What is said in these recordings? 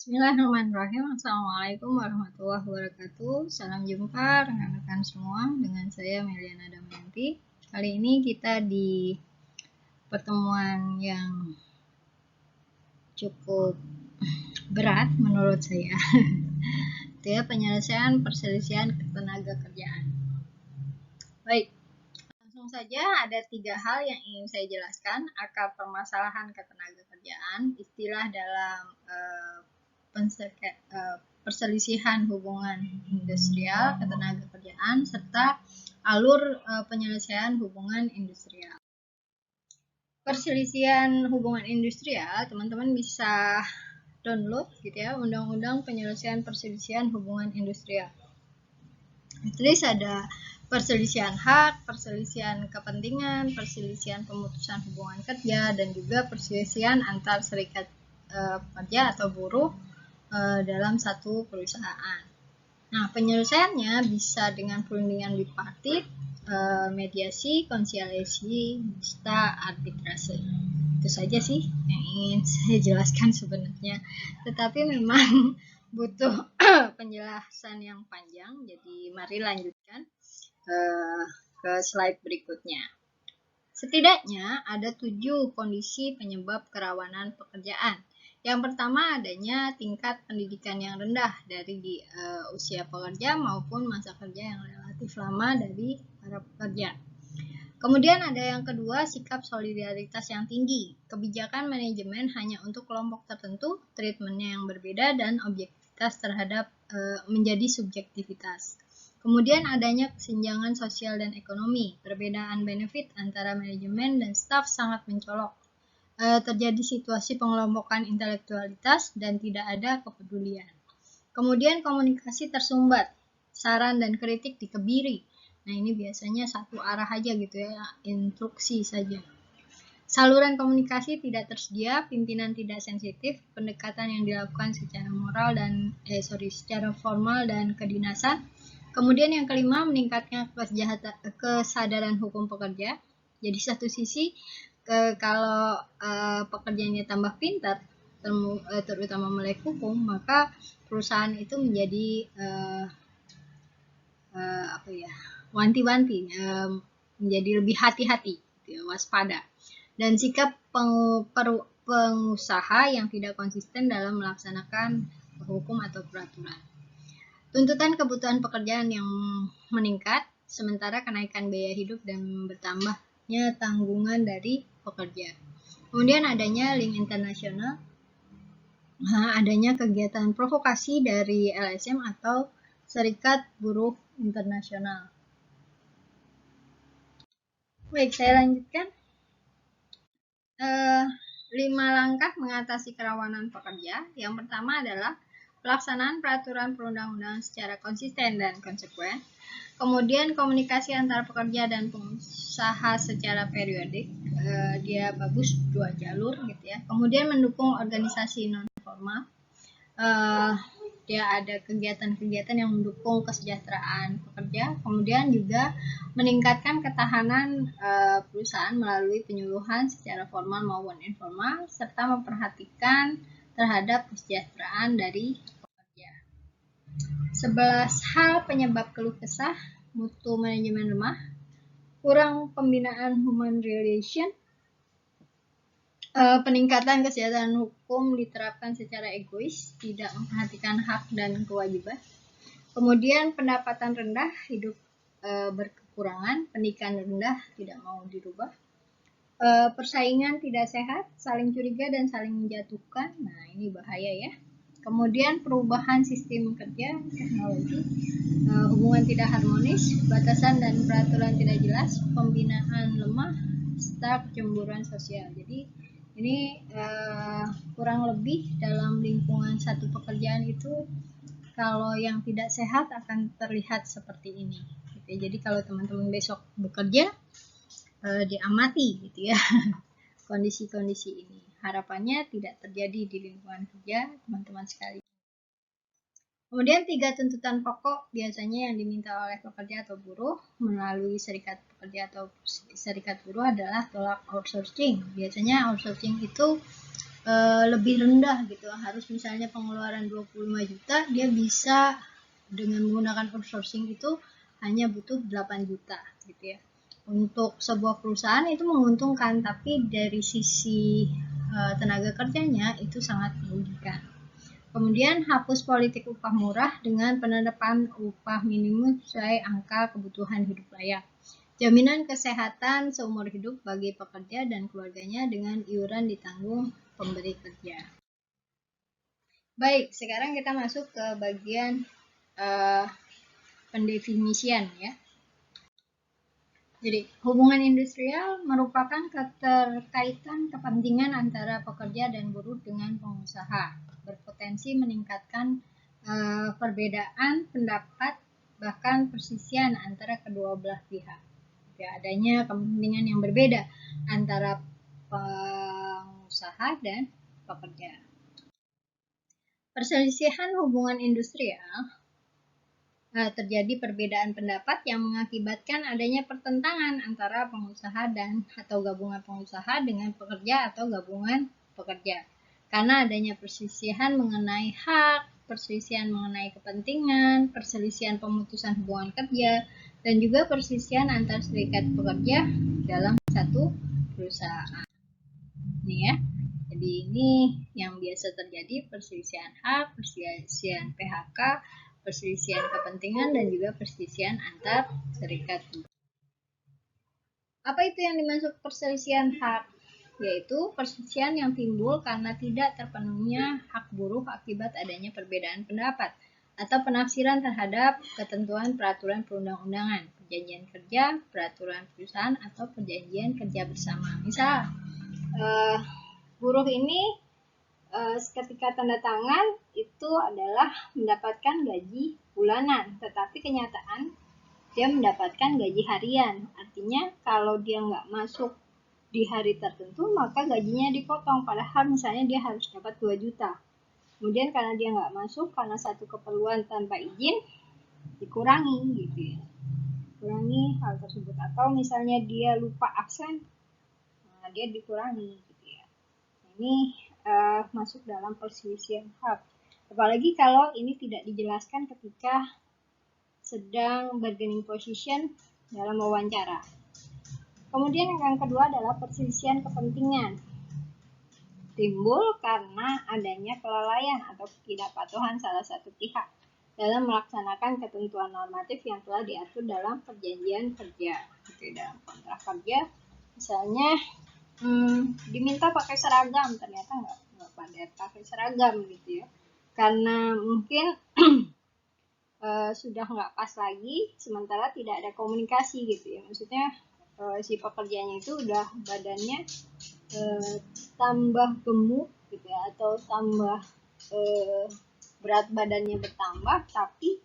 Bismillahirrahmanirrahim. Assalamualaikum warahmatullahi wabarakatuh. Salam jumpa rekan-rekan semua. Dengan saya Meliana Damayanti. Kali ini kita di pertemuan yang cukup berat menurut saya. Itu ya, penyelesaian perselisihan ketenaga kerjaan. Baik, langsung saja ada 3 hal yang ingin saya jelaskan. Akar permasalahan ketenaga kerjaan, istilah dalam perselisihan hubungan industrial ketenaga kerjaan, serta alur penyelesaian hubungan industrial. Perselisihan hubungan industrial, teman-teman bisa download gitu ya, Undang-Undang Penyelesaian Perselisihan Hubungan Industrial. Terus ada perselisihan hak, perselisihan kepentingan, perselisihan pemutusan hubungan kerja, dan juga perselisihan antar serikat pekerja atau buruh dalam satu perusahaan. Nah, penyelesaiannya bisa dengan perundingan bipartit, mediasi, konsiliasi, serta arbitrase. Itu saja sih yang ingin saya jelaskan sebenarnya. Tetapi memang butuh penjelasan yang panjang, jadi mari lanjutkan ke slide berikutnya. Setidaknya ada 7 kondisi penyebab kerawanan pekerjaan. Yang pertama, adanya tingkat pendidikan yang rendah dari usia pekerja maupun masa kerja yang relatif lama dari para pekerja. Kemudian ada yang kedua, sikap solidaritas yang tinggi. Kebijakan manajemen hanya untuk kelompok tertentu, treatmentnya yang berbeda, dan objektivitas terhadap menjadi subjektivitas. Kemudian adanya kesenjangan sosial dan ekonomi. Perbedaan benefit antara manajemen dan staf sangat mencolok. Terjadi situasi pengelompokan intelektualitas dan tidak ada kepedulian. Kemudian komunikasi tersumbat, saran dan kritik dikebiri. Nah, ini biasanya satu arah aja gitu ya, instruksi saja. Saluran komunikasi tidak tersedia, pimpinan tidak sensitif, pendekatan yang dilakukan secara moral dan secara formal dan kedinasan. Kemudian yang kelima, meningkatnya kesadaran hukum pekerja. Jadi satu sisi kalau pekerjaannya tambah pintar, terutama melek hukum, maka perusahaan itu menjadi wanti-wanti, menjadi lebih hati-hati, waspada. Dan sikap pengusaha yang tidak konsisten dalam melaksanakan hukum atau peraturan. Tuntutan kebutuhan pekerjaan yang meningkat, sementara kenaikan biaya hidup dan bertambahnya tanggungan dari pekerja. Kemudian adanya link internasional, adanya kegiatan provokasi dari LSM atau Serikat Buruh Internasional. Baik, saya lanjutkan. 5 langkah mengatasi kerawanan pekerja. Yang pertama adalah pelaksanaan peraturan perundang-undangan secara konsisten dan konsekuen. Kemudian komunikasi antara pekerja dan pengusaha secara periodik, dia bagus 2 jalur gitu ya. Kemudian mendukung organisasi non formal, dia ada kegiatan-kegiatan yang mendukung kesejahteraan pekerja. Kemudian juga meningkatkan ketahanan perusahaan melalui penyuluhan secara formal maupun informal, serta memperhatikan terhadap kesejahteraan dari pekerja. 11 hal penyebab keluh kesah: mutu manajemen lemah, kurang pembinaan human relation, peningkatan kesejahteraan hukum diterapkan secara egois, tidak memperhatikan hak dan kewajiban. Kemudian pendapatan rendah, hidup berkekurangan, pendidikan rendah, tidak mau dirubah. Persaingan tidak sehat, saling curiga dan saling menjatuhkan. Nah, ini bahaya ya. Kemudian perubahan sistem kerja, teknologi, hubungan tidak harmonis, batasan dan peraturan tidak jelas, pembinaan lemah, serta kecemburuan sosial. Jadi ini kurang lebih dalam lingkungan satu pekerjaan itu, kalau yang tidak sehat akan terlihat seperti ini. Jadi kalau teman-teman besok bekerja, diamati gitu ya kondisi-kondisi ini. Harapannya tidak terjadi di lingkungan kerja teman-teman sekalian. Kemudian 3 tuntutan pokok biasanya yang diminta oleh pekerja atau buruh melalui serikat pekerja atau serikat buruh adalah tolak outsourcing. Biasanya outsourcing itu lebih rendah gitu, harus misalnya pengeluaran 25 juta, dia bisa dengan menggunakan outsourcing itu hanya butuh 8 juta gitu ya. Untuk sebuah perusahaan itu menguntungkan, tapi dari sisi tenaga kerjanya itu sangat merugikan. Kemudian hapus politik upah murah dengan penerapan upah minimum sesuai angka kebutuhan hidup layak. Jaminan kesehatan seumur hidup bagi pekerja dan keluarganya dengan iuran ditanggung pemberi kerja. Baik, sekarang kita masuk ke bagian pendefinisian ya. Jadi, hubungan industrial merupakan keterkaitan kepentingan antara pekerja dan buruh dengan pengusaha, berpotensi meningkatkan perbedaan pendapat bahkan persisian antara kedua belah pihak. Ya, adanya kepentingan yang berbeda antara pengusaha dan pekerja. Perselisihan hubungan industrial terjadi perbedaan pendapat yang mengakibatkan adanya pertentangan antara pengusaha dan atau gabungan pengusaha dengan pekerja atau gabungan pekerja. Karena adanya perselisihan mengenai hak, perselisihan mengenai kepentingan, perselisihan pemutusan hubungan kerja, dan juga perselisihan antar serikat pekerja dalam satu perusahaan. Ini ya. Jadi ini yang biasa terjadi, perselisihan hak, perselisihan PHK, perselisihan kepentingan, dan juga perselisihan antar serikat. Apa itu yang dimaksud perselisihan hak? Yaitu perselisihan yang timbul karena tidak terpenuhinya hak buruh akibat adanya perbedaan pendapat atau penafsiran terhadap ketentuan peraturan perundang-undangan, perjanjian kerja, peraturan perusahaan, atau perjanjian kerja bersama. Misal, buruh ini ketika tanda tangan itu adalah mendapatkan gaji bulanan, tetapi kenyataan dia mendapatkan gaji harian. Artinya kalau dia nggak masuk di hari tertentu, maka gajinya dipotong, padahal misalnya dia harus dapat 2 juta. Kemudian karena dia nggak masuk, karena satu keperluan tanpa izin, dikurangi gitu ya. Kurangi hal tersebut. Atau misalnya dia lupa absen, nah dia dikurangi gitu ya. Ini masuk dalam perselisihan hak. Apalagi kalau ini tidak dijelaskan ketika sedang bargaining position dalam wawancara. Kemudian yang kedua adalah perselisihan kepentingan. Timbul karena adanya kelalaian atau ketidakpatuhan salah satu pihak dalam melaksanakan ketentuan normatif yang telah diatur dalam perjanjian kerja. Dalam kontrak kerja, misalnya diminta pakai seragam, ternyata nggak pada pakai seragam gitu ya, karena mungkin sudah nggak pas lagi, sementara tidak ada komunikasi gitu ya. Maksudnya si pekerjanya itu udah badannya tambah gemuk gitu ya, atau tambah berat badannya bertambah, tapi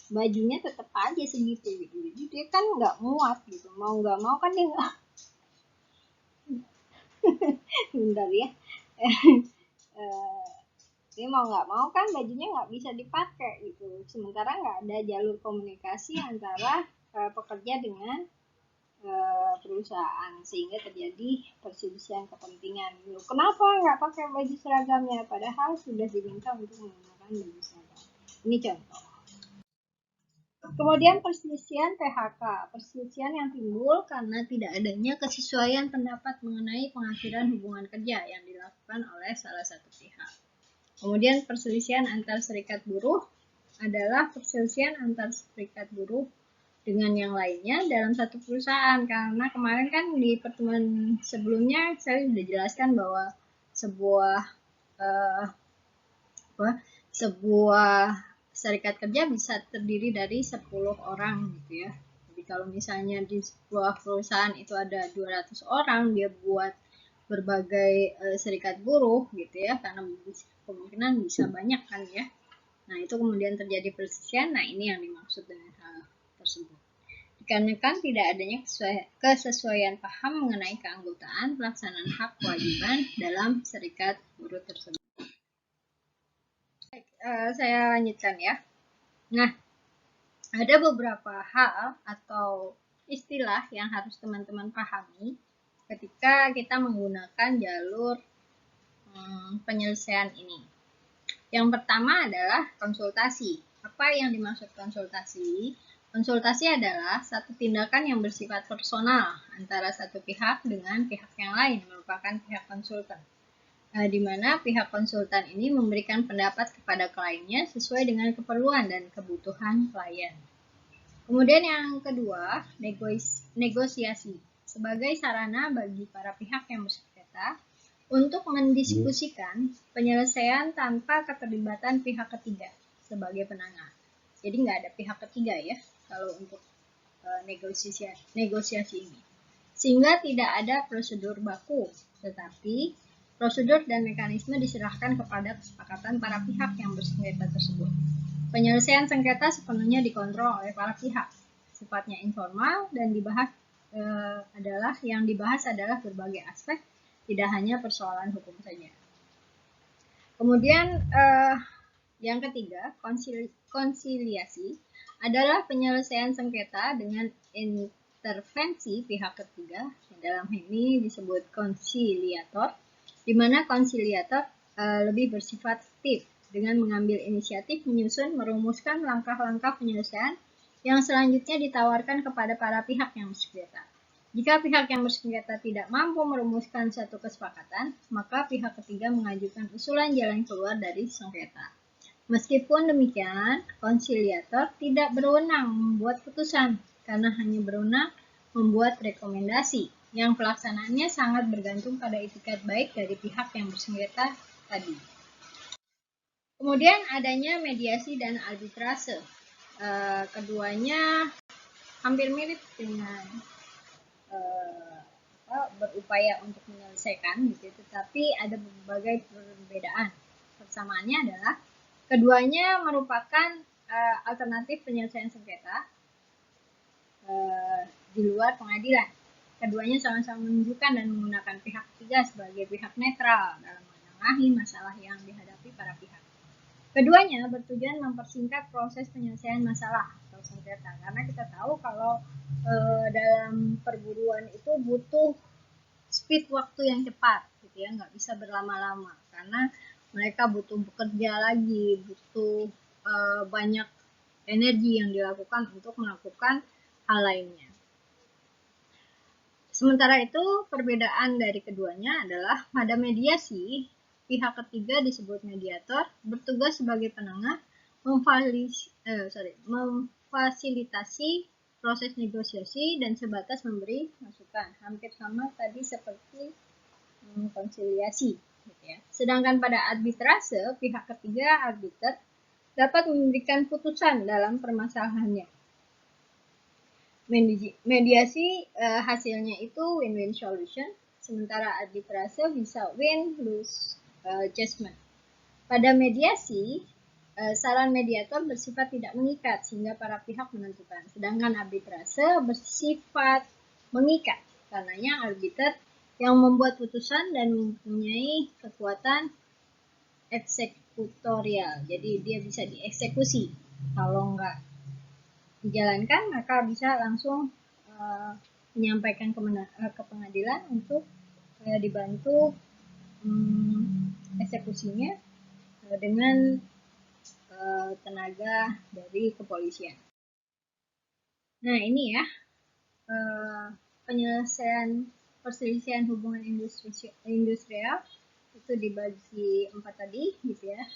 bajunya tetap aja segitu gitu. Jadi dia kan nggak muat gitu, mau nggak mau kan dia nggak bentar ya. Dia mau nggak mau kan bajunya nggak bisa dipakai gitu. Sementara nggak ada jalur komunikasi antara pekerja dengan perusahaan, sehingga terjadi perselisihan kepentingan. Kenapa nggak pakai baju seragamnya? Padahal sudah diminta untuk menggunakan baju seragam. Ini contoh. Kemudian perselisihan PHK, perselisihan yang timbul karena tidak adanya kesesuaian pendapat mengenai pengakhiran hubungan kerja yang dilakukan oleh salah satu pihak. Kemudian perselisihan antar serikat buruh adalah perselisihan antar serikat buruh dengan yang lainnya dalam satu perusahaan. Karena kemarin kan di pertemuan sebelumnya saya sudah jelaskan bahwa sebuah serikat kerja bisa terdiri dari 10 orang gitu ya. Jadi kalau misalnya di sebuah perusahaan itu ada 200 orang, dia buat berbagai serikat buruh gitu ya, karena kemungkinan bisa banyak kan ya. Nah itu kemudian terjadi perselisihan. Nah ini yang dimaksud dengan hal tersebut. Dikarenakan tidak adanya kesesuaian paham mengenai keanggotaan, pelaksanaan hak kewajiban dalam serikat buruh tersebut. Saya lanjutkan ya. Nah, ada beberapa hal atau istilah yang harus teman-teman pahami ketika kita menggunakan jalur penyelesaian ini. Yang pertama adalah konsultasi. Apa yang dimaksud konsultasi? Konsultasi adalah satu tindakan yang bersifat personal antara satu pihak dengan pihak yang lain, merupakan pihak konsultan. Di mana pihak konsultan ini memberikan pendapat kepada kliennya sesuai dengan keperluan dan kebutuhan klien. Kemudian yang kedua, negosiasi. Sebagai sarana bagi para pihak yang bersengketa untuk mendiskusikan penyelesaian tanpa keterlibatan pihak ketiga sebagai penengah. Jadi nggak ada pihak ketiga ya kalau untuk negosiasi ini. Sehingga tidak ada prosedur baku, tetapi prosedur dan mekanisme diserahkan kepada kesepakatan para pihak yang bersengketa tersebut. Penyelesaian sengketa sepenuhnya dikontrol oleh para pihak. Sifatnya informal dan yang dibahas adalah berbagai aspek, tidak hanya persoalan hukum saja. Kemudian yang ketiga, konsiliasi adalah penyelesaian sengketa dengan intervensi pihak ketiga. Dalam hal ini disebut konsiliator, di mana konsiliator lebih bersifat aktif dengan mengambil inisiatif menyusun, merumuskan langkah-langkah penyelesaian yang selanjutnya ditawarkan kepada para pihak yang bersengketa. Jika pihak yang bersengketa tidak mampu merumuskan satu kesepakatan, maka pihak ketiga mengajukan usulan jalan keluar dari sengketa. Meskipun demikian, konsiliator tidak berwenang membuat putusan, karena hanya berwenang membuat rekomendasi, yang pelaksanaannya sangat bergantung pada itikat baik dari pihak yang bersengketa tadi. Kemudian adanya mediasi dan arbitrase. Keduanya hampir mirip dengan berupaya untuk menyelesaikan, gitu, tetapi ada berbagai perbedaan. Persamaannya adalah keduanya merupakan alternatif penyelesaian sengketa di luar pengadilan. Keduanya sama-sama menunjukkan dan menggunakan pihak ketiga sebagai pihak netral dalam menengahi masalah yang dihadapi para pihak. Keduanya bertujuan mempersingkat proses penyelesaian masalah atau sengketa, karena kita tahu kalau dalam perburuan itu butuh speed waktu yang cepat, gitu ya, nggak bisa berlama-lama karena mereka butuh bekerja lagi, butuh banyak energi yang dilakukan untuk melakukan hal lainnya. Sementara itu, perbedaan dari keduanya adalah pada mediasi, pihak ketiga disebut mediator, bertugas sebagai penengah, memfasilitasi proses negosiasi dan sebatas memberi masukan. Hampir sama tadi seperti konsiliasi. Gitu ya. Sedangkan pada arbitrase, pihak ketiga arbiter dapat memberikan putusan dalam permasalahannya. Mediasi hasilnya itu win-win solution, sementara arbitrase bisa win-lose judgment. Pada mediasi, saran mediator bersifat tidak mengikat sehingga para pihak menentukan, sedangkan arbitrase bersifat mengikat, karenanya arbiter yang membuat putusan dan mempunyai kekuatan eksekutorial, jadi dia bisa dieksekusi. Kalau nggak dijalankan, maka bisa langsung menyampaikan ke pengadilan untuk dibantu eksekusinya dengan tenaga dari kepolisian. Nah, ini ya penyelesaian perselisihan hubungan industrial itu dibagi 4 tadi, gitu ya,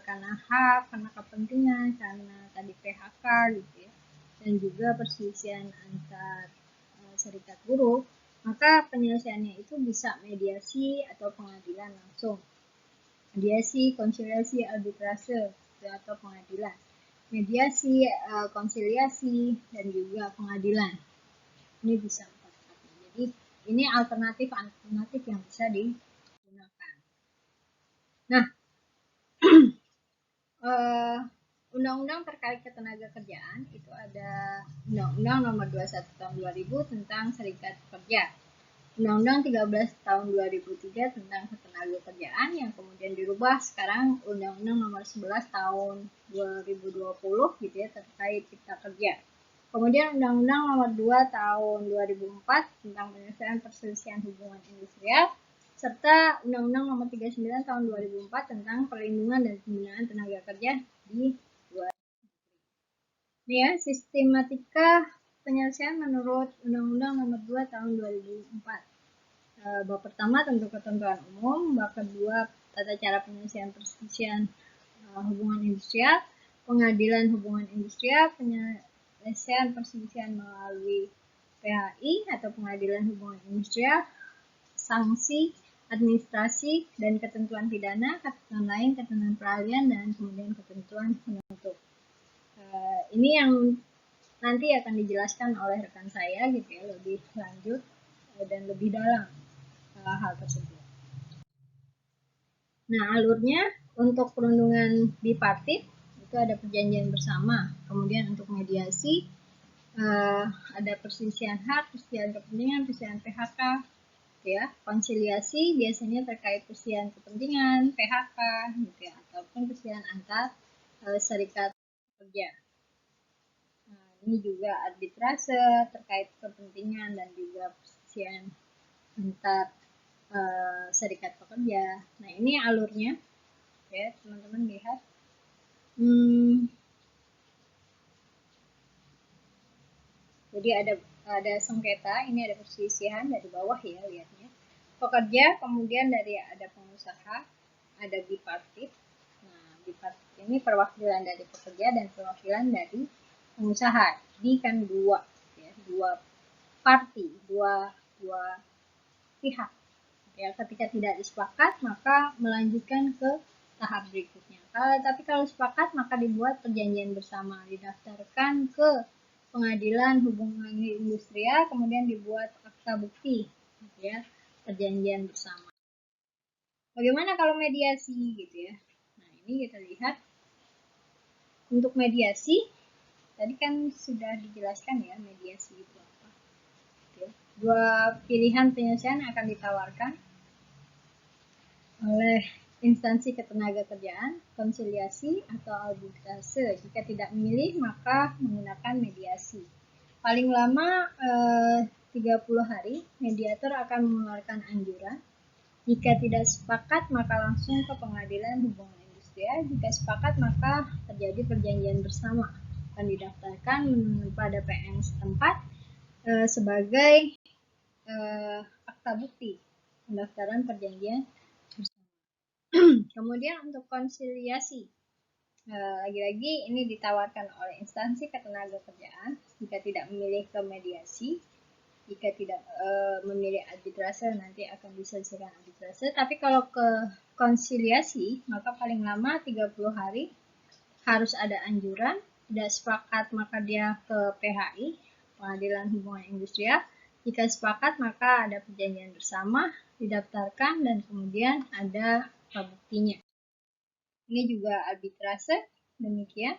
karena hak, karena kepentingan, karena tadi PHK, gitu ya, dan juga perselisihan antar serikat buruh, maka penyelesaiannya itu bisa mediasi atau pengadilan langsung. Mediasi, konsiliasi, arbitrase, atau pengadilan. Mediasi, konsiliasi, dan juga pengadilan. Ini bisa 4. Jadi ini alternatif yang bisa digunakan. Nah, undang-undang terkait ketenaga kerjaan itu ada Undang-Undang Nomor 21 Tahun 2000 tentang Serikat Pekerja, Undang-Undang 13 Tahun 2003 tentang ketenaga kerjaan yang kemudian dirubah sekarang Undang-Undang Nomor 11 Tahun 2020, gitu ya, terkait Cipta Kerja. Kemudian Undang-Undang Nomor 2 Tahun 2004 tentang penyelesaian perselisihan hubungan industrial, serta Undang-Undang Nomor 39 Tahun 2004 tentang perlindungan dan pembinaan tenaga kerja di luar negeri. Ini ya, sistematika penyelesaian menurut Undang-Undang Nomor 2 Tahun 2004. Bab pertama tentu ketentuan umum, bab kedua tata cara penyelesaian perselisihan hubungan industrial, pengadilan hubungan industrial, penyelesaian perselisihan melalui PHI atau pengadilan hubungan industrial, sanksi, administrasi, dan ketentuan pidana, ketentuan lain, ketentuan peralihan, dan kemudian ketentuan penutup. Ini yang nanti akan dijelaskan oleh rekan saya gitu ya, lebih lanjut dan lebih dalam hal tersebut. Nah, alurnya untuk perundungan bipartit itu ada perjanjian bersama, kemudian untuk mediasi ada perselisihan hak, perselisihan kepentingan, perselisihan PHK, ya. Konsiliasi biasanya terkait perselisihan kepentingan, PHK, gitu ya, ataupun perselisihan antar serikat pekerja. Nah, ini juga arbitrase terkait kepentingan dan juga perselisihan antar serikat pekerja. Nah, ini alurnya, ya teman-teman lihat. Jadi ada sengketa, ini ada perselisihan dari bawah ya lihatnya. Pekerja, kemudian dari ada pengusaha, ada bipartit. Nah, bipartit ini perwakilan dari pekerja dan perwakilan dari pengusaha. Jadi kan dua, ya, dua parti, dua pihak. Ya, ketika tidak disepakat maka melanjutkan ke tahap berikutnya. Tapi kalau sepakat maka dibuat perjanjian bersama, didaftarkan ke pengadilan hubungan industrial, kemudian dibuat akta bukti, ya, perjanjian bersama. Bagaimana kalau mediasi gitu ya? Nah, ini kita lihat untuk mediasi tadi kan sudah dijelaskan ya mediasi itu apa. Dua pilihan penyelesaian akan ditawarkan oleh instansi ketenagakerjaan, konsiliasi, atau arbitrase. Jika tidak memilih, maka menggunakan mediasi. Paling lama 30 hari, mediator akan mengeluarkan anjuran. Jika tidak sepakat, maka langsung ke pengadilan hubungan industrial. Jika sepakat, maka terjadi perjanjian bersama. Akan didaftarkan pada PN setempat sebagai akta bukti pendaftaran perjanjian. Kemudian untuk konsiliasi, lagi-lagi ini ditawarkan oleh instansi ketenagakerjaan jika tidak memilih ke mediasi, jika tidak memilih arbitrase nanti akan diselesaikan arbitrase. Tapi kalau ke konsiliasi maka paling lama 30 hari harus ada anjuran, tidak sepakat maka dia ke PHI, pengadilan hubungan industrial. Jika sepakat maka ada perjanjian bersama, didaftarkan dan kemudian ada buktinya. Ini juga arbitrase, demikian.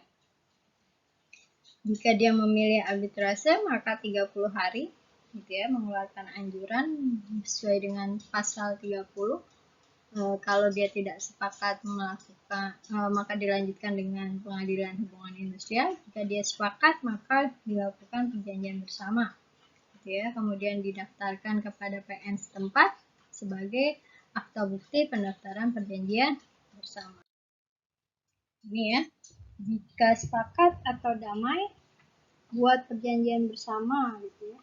Jika dia memilih arbitrase maka 30 hari gitu ya, mengeluarkan anjuran sesuai dengan pasal 30. Kalau dia tidak sepakat melakukan maka dilanjutkan dengan pengadilan hubungan industrial. Jika dia sepakat maka dilakukan perjanjian bersama gitu ya, kemudian didaftarkan kepada PN setempat sebagai akta bukti pendaftaran perjanjian bersama. Ini ya, jika sepakat atau damai buat perjanjian bersama gitu ya,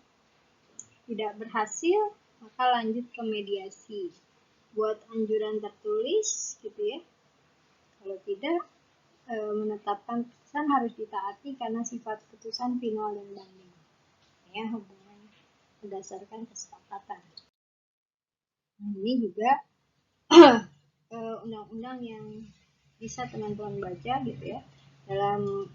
tidak berhasil maka lanjut ke mediasi, buat anjuran tertulis gitu ya. Kalau tidak menetapkan putusan harus ditaati karena sifat putusan final dan banding ya, hubungan berdasarkan kesepakatan. Nah, ini juga undang-undang yang bisa teman-teman baca gitu ya dalam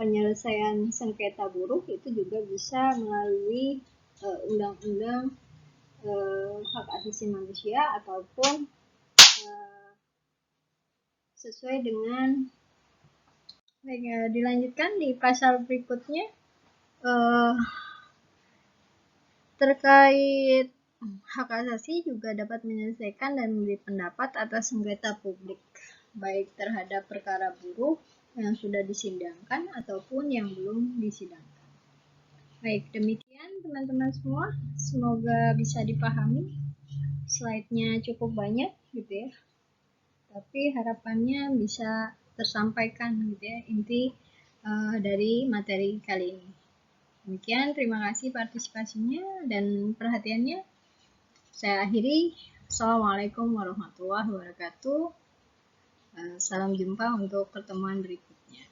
penyelesaian sengketa buruh itu juga bisa melalui undang-undang hak asasi manusia ataupun sesuai dengan dilanjutkan di pasal berikutnya terkait hak asasi juga dapat menyelesaikan dan memberi pendapat atas sengketa publik baik terhadap perkara buruh yang sudah disidangkan ataupun yang belum disidangkan. Baik, demikian teman-teman semua, semoga bisa dipahami. slide-nya cukup banyak gitu ya, tapi harapannya bisa tersampaikan gitu ya inti dari materi kali ini. Demikian, terima kasih partisipasinya dan perhatiannya. Saya akhiri. Assalamualaikum warahmatullahi wabarakatuh. Salam jumpa untuk pertemuan berikutnya.